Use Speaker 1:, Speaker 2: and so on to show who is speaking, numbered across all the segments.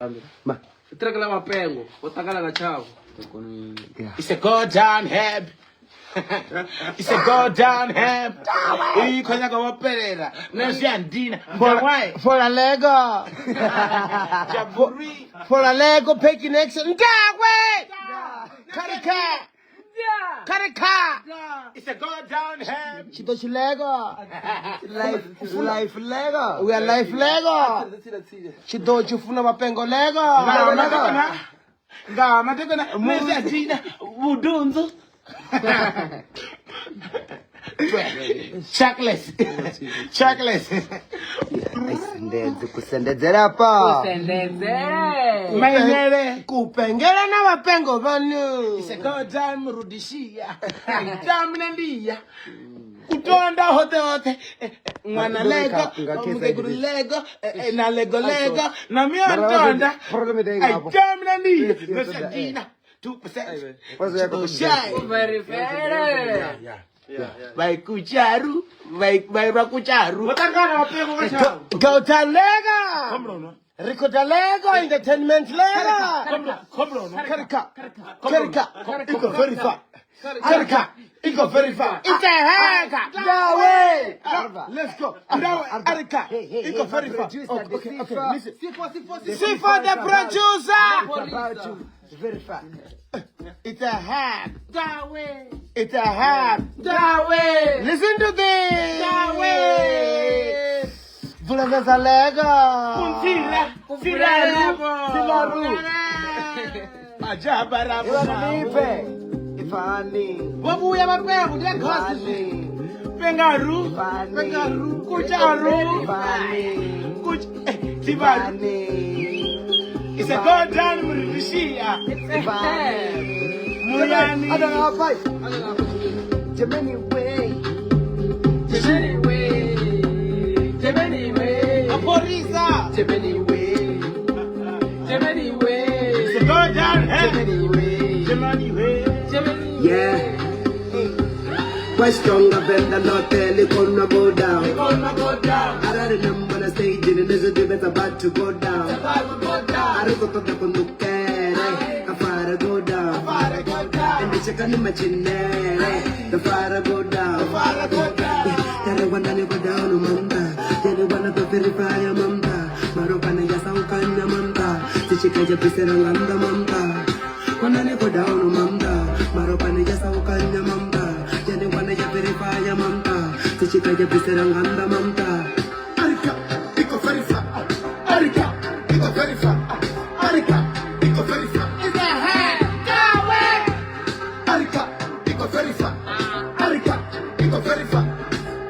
Speaker 1: Ma.
Speaker 2: Traga lá uma pengo, botar a na chave.
Speaker 3: It's a go down heb. It's a go down heb. E coisa como perera. Não se andina.
Speaker 1: For a Lego.
Speaker 3: Jaburi.
Speaker 1: For a Lego picking next. Ndawe. Karika. Karika.
Speaker 3: It's a go down heb.
Speaker 1: Chito Lego. Life Lego. We are life Lego. Chito chufuna mapengo Lego.
Speaker 3: Ngama tekona mese andina budunzo. Checklist.
Speaker 1: Kusendezera pa.
Speaker 3: Maenele.
Speaker 1: Kupengera na mapengo vanu.
Speaker 3: It's a go down mrudishia. Damna ndia. Kutonda hote mwana Lego mugeguru Lego na Lego na mi antonda damna ndia mesadina 2%
Speaker 2: Very fair.
Speaker 3: vai kucharu vai rakucharu
Speaker 2: Watangana wapengo washa.
Speaker 1: Go to Lego. Rico da Lego entertainment Lego. Karika. Iko verify. Karika. Iko verify. It's a hack. No way. Let's go. No, Karika. Iko verify. Okay. Listen. See for the producer. Verify. It's a hack.
Speaker 2: That way.
Speaker 1: It's a hack.
Speaker 2: That way.
Speaker 1: Listen to this.
Speaker 2: That way.
Speaker 1: Vulanga Lego.
Speaker 3: Silaru Ajabara
Speaker 1: Ifani.
Speaker 3: Wabu ya mapengo dia kosi Pengaru Kucharu Tibaru It's a go down mrudishia Muyani
Speaker 1: Jemeni way.
Speaker 3: Aporisa
Speaker 2: Jemeni way.
Speaker 3: It's a go down Jemani way
Speaker 1: Yeah. Question of them that not tell it gonna go down. I remember the stage and there's a debate about to go down. I don't go to the Kundukere, the fire go down. And the chicken in my chin, the fire go down. Tell one that never down, Manda. Tell one to verify a Manda. Marokana Yasaukan, Manda. The chicken is a piece of Manda. When I never down, Manda. Marokana Yasaukan, Manda. Verify ya mamba, tichika ya bisera nganda mamba. Arika, iko verify. Arika, iko verify. Arika, iko verify.
Speaker 2: It's a hack. That way.
Speaker 1: Arika, iko verify. Arika, iko verify.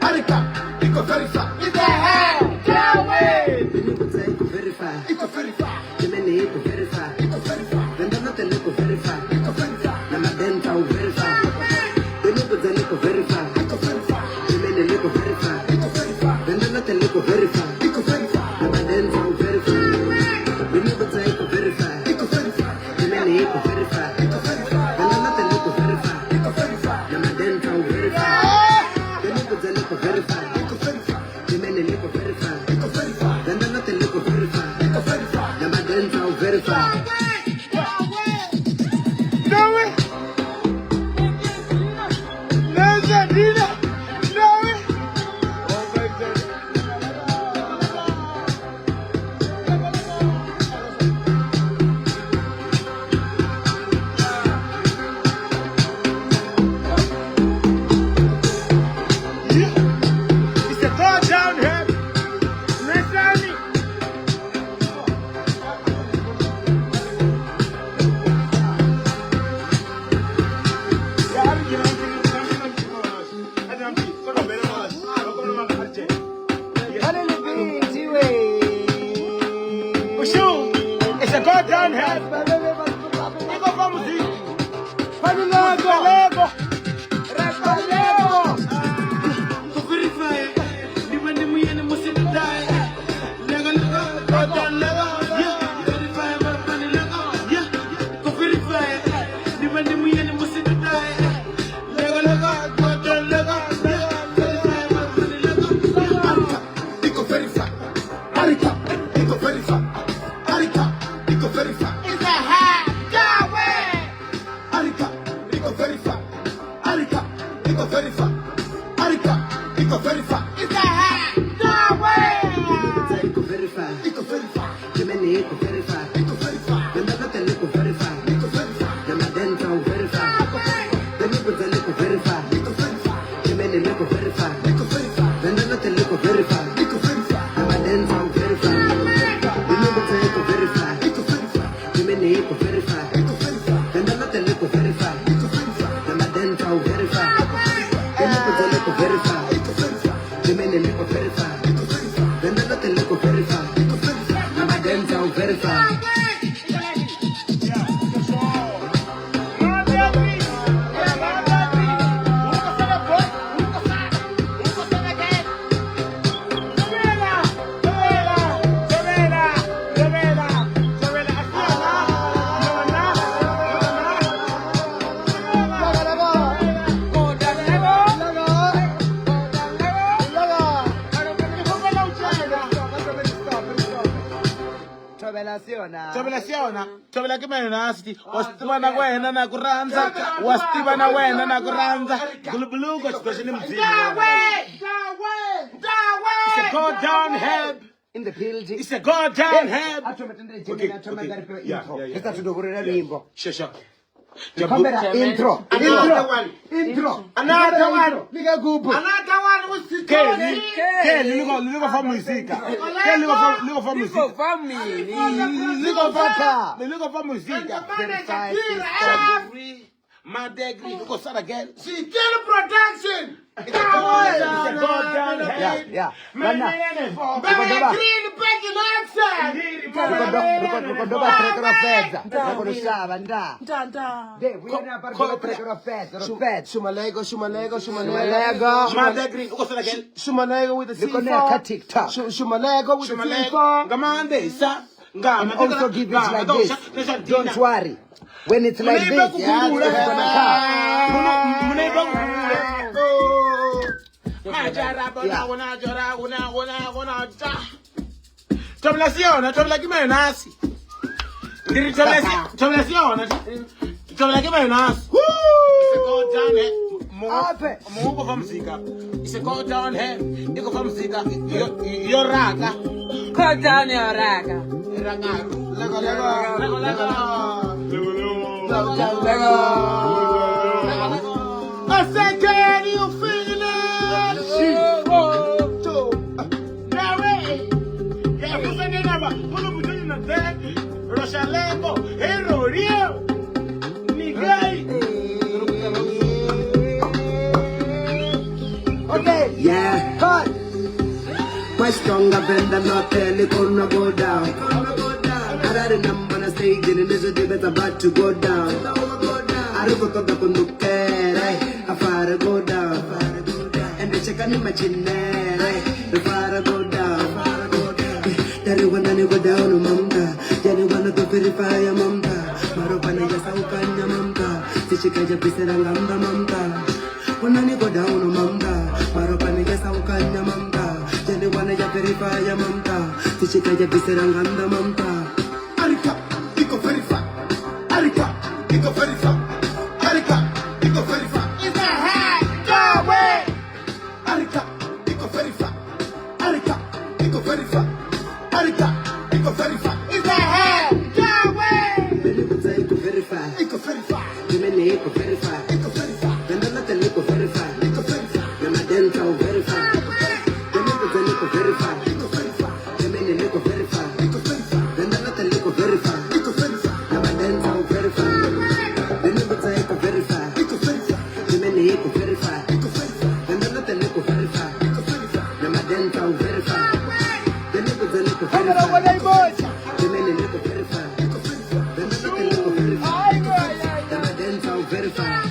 Speaker 1: Arika, iko verify.
Speaker 2: It's a hack. That way.
Speaker 1: Iko verify. Iko verify. Jemeni iko verify. Iko verify. Venda no tele iko verify. Iko verify. Na madenta u verify. Iko verify.
Speaker 3: It's a go down head. You go from the Lego. To verify, the one we and must die. Lego, go down Lego. Yeah, verify my money Lego. Yeah, to verify, the one we and must die. Lego, go down Lego. Verify my money Lego. Arika, iko verify. Arika, iko verify. Arika.
Speaker 1: iko verify.
Speaker 2: It's a highway.
Speaker 1: Arika, iko verify. Arika, iko verify. Arika, iko verify.
Speaker 2: It's a highway.
Speaker 1: Iko verify. Iko verify. Jimeni iko verify. Iko verify. Nandaka liko verify. Iko verify. Namadenta verify. Iko verify. Iko verify. Jimeni liko verify. Iko verify. Nandaka liko verify. Iko verify. Namadenta verify. Iko verify. Iko verify. Jimeni iko verify. Iko verify. Nandaka liko verify. Iko verify. Namadenta verify. Iko verify. Iko verify. Jimeni liko verify. Iko verify. Nandaka liko verify. Iko verify. Namadenta verify.
Speaker 3: Tobela kimene nasi wastiva na wena na kuranza wastiva na wena na kuranza bulubuluko especially mzini it's a go down help
Speaker 1: In the building.
Speaker 3: it's a go down help Sure.
Speaker 1: Intro.
Speaker 3: Another one
Speaker 2: was the
Speaker 3: Kelly, look for music. Kelly, look for music. Look for music. My degree, look for again.
Speaker 2: See, get a production.
Speaker 1: Yeah.
Speaker 2: Green back outside.
Speaker 1: Shumalego.
Speaker 3: My degree, look for again.
Speaker 1: Shumalego with the TikTok. Shumalego with the C4.
Speaker 3: Gamande,
Speaker 1: And also give it like this. Don't worry. When it's like this, yeah, it's gonna
Speaker 2: I said, can you feel
Speaker 1: Okay. Yeah. Cut. Quite stronger than the not tell it gonna go down. I remember on the stage and there's a debate about to go down. I don't go to the fire go down. And the chicken imaginary, the fire go down. Dari wanna go down, Mamda. Dari wanna go verify a Mamda. Marupana Yasaukan, Mamda. Tichikaja Piserangamba Mamda. Wanna go down, Mamda. Marupana Yasaukan, Mamda. Dari wanna verify a Mamda. Tichikaja Piserangamba Mamda. Arika, iko verify. Arika, iko verify. Arika, iko verify.
Speaker 2: it's a highway.
Speaker 1: Arika, iko verify. Arika, iko verify. Arika, iko verify.
Speaker 2: It's a highway.
Speaker 1: Benikuta iko verify. Iko verify. Jimene iko verify. Iko verify. Dandalata iko verify. Iko verify. Namadenta verify. Benikuta iko verify. Iko verify. Jimene iko verify. Iko verify. Dandalata iko verify. Iko verify. Namadenta verify. Benikuta iko verify. Iko verify. Jimene iko verify. Iko verify. Dandalata iko verify. Iko verify. Namadenta verify. Benikuta iko verify. Jimene iko verify. Iko verify. Dandalata iko verify. Namadenta verify.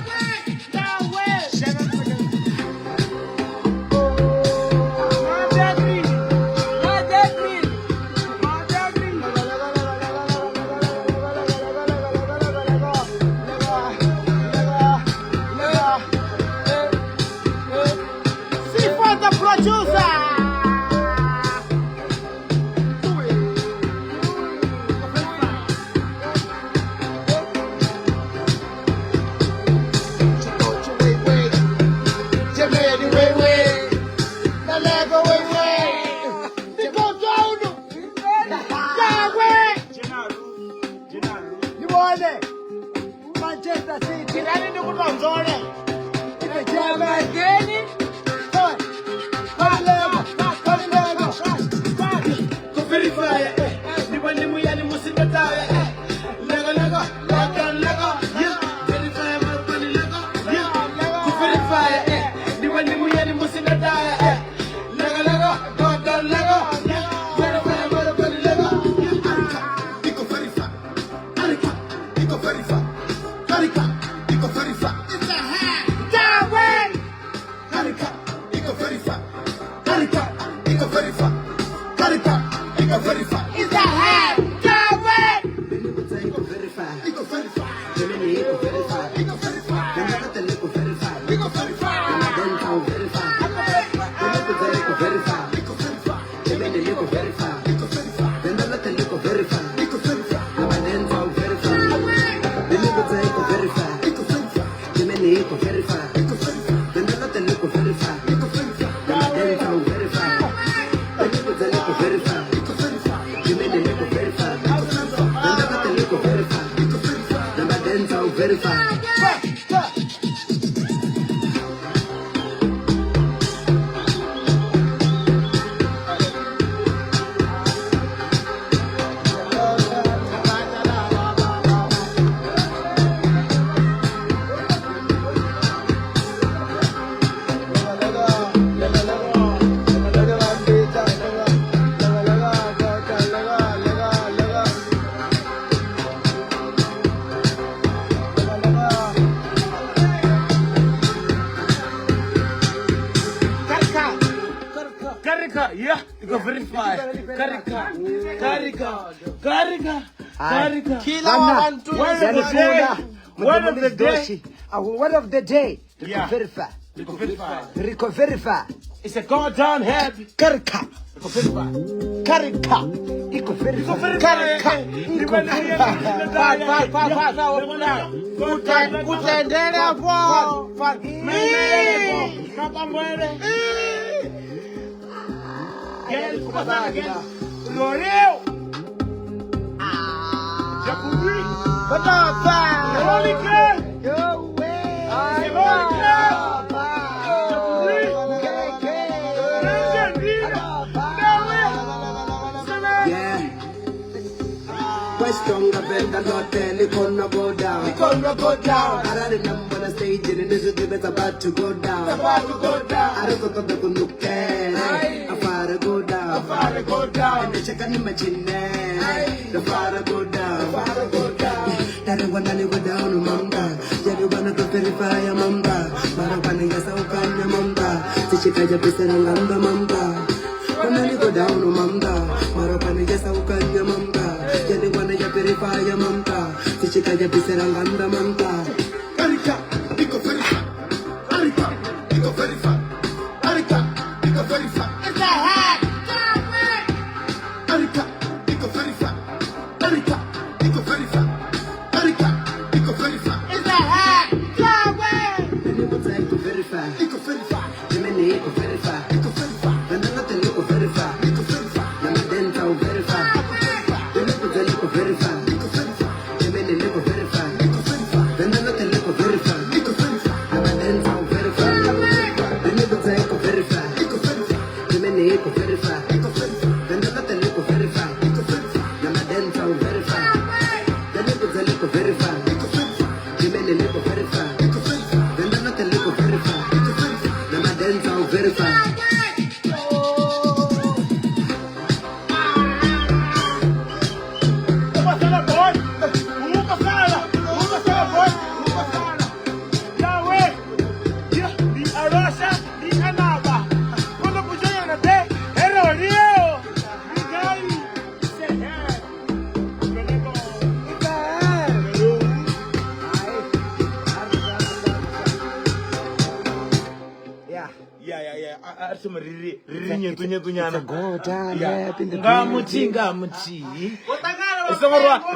Speaker 2: Nzole. Manchester City. Nani ndio kuna Nzole? It's a German game.
Speaker 3: Yeah, you can verify. Karika.
Speaker 2: Kila wantu
Speaker 3: Word of the day.
Speaker 2: Word of the day.
Speaker 3: Yeah.
Speaker 2: Verify.
Speaker 3: Rico
Speaker 2: Verify.
Speaker 3: It's a go down happy.
Speaker 2: Karika.
Speaker 3: Rico verify.
Speaker 2: Karika. Iko verify. Karika. Kutaendelea po.
Speaker 3: L'Oreo. Jacoubi.
Speaker 1: Stronger than the hotel, it gonna go down. I remember the stage and this is about to go down. I don't go to the look at. I far go down. And the chicken imagine the far go down. That one I go down, Mamba. You wanna go verify a Mamba. Marapana Saukan, Mamba. The chicken is a Mamba. When I go down, Mamba. Marapana Saukan, Mamba. Jadi wana ya verify ya mamba, sichika ya biseranganda mamba. Karika, iko verify. Karika, iko verify. Karika, iko verify.
Speaker 2: It's a hack.
Speaker 1: Karika, iko verify. Karika, iko verify. Karika, iko verify.
Speaker 2: It's a hack.
Speaker 1: Mimi mutsa iko verify. Iko verify. Mimi iko verify. Iko verify. Nanda nate iko verify. Iko verify. Nanda denta verify. Verify.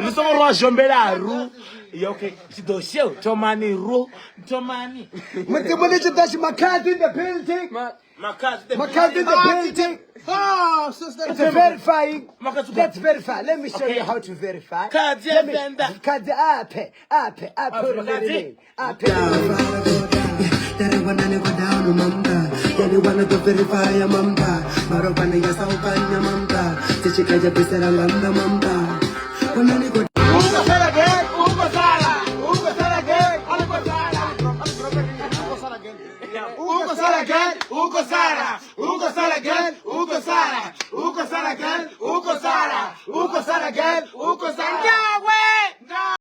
Speaker 3: Isomorwa jombelaru. Okay, Tomani.
Speaker 2: Mwenye chitashi makati in the building. Makat in the building.
Speaker 3: Oh, sister.
Speaker 2: It's verifying.
Speaker 3: Makat-
Speaker 2: Let's verify. Let me show
Speaker 3: Okay.
Speaker 2: you how to verify.
Speaker 3: Kazi
Speaker 2: Let me.
Speaker 3: Venda.
Speaker 2: Kazi ape.
Speaker 3: Kazi.
Speaker 2: Ape.
Speaker 1: Wanna go down on mamba. Yani wanna go verify ya mamba. Marobana ya saupanya mamba. Tichika ya pisera landa mamba. Wanna go
Speaker 3: Ugo Sara again. Ugo Sara. Ugo Sara again. Ugo Sara. Ugo Sara again. Ugo Sara. Ugo Sara again. Ugo Sara. Ugo Sara again. Ugo Sara. Ugo Sara again. Ugo Sara.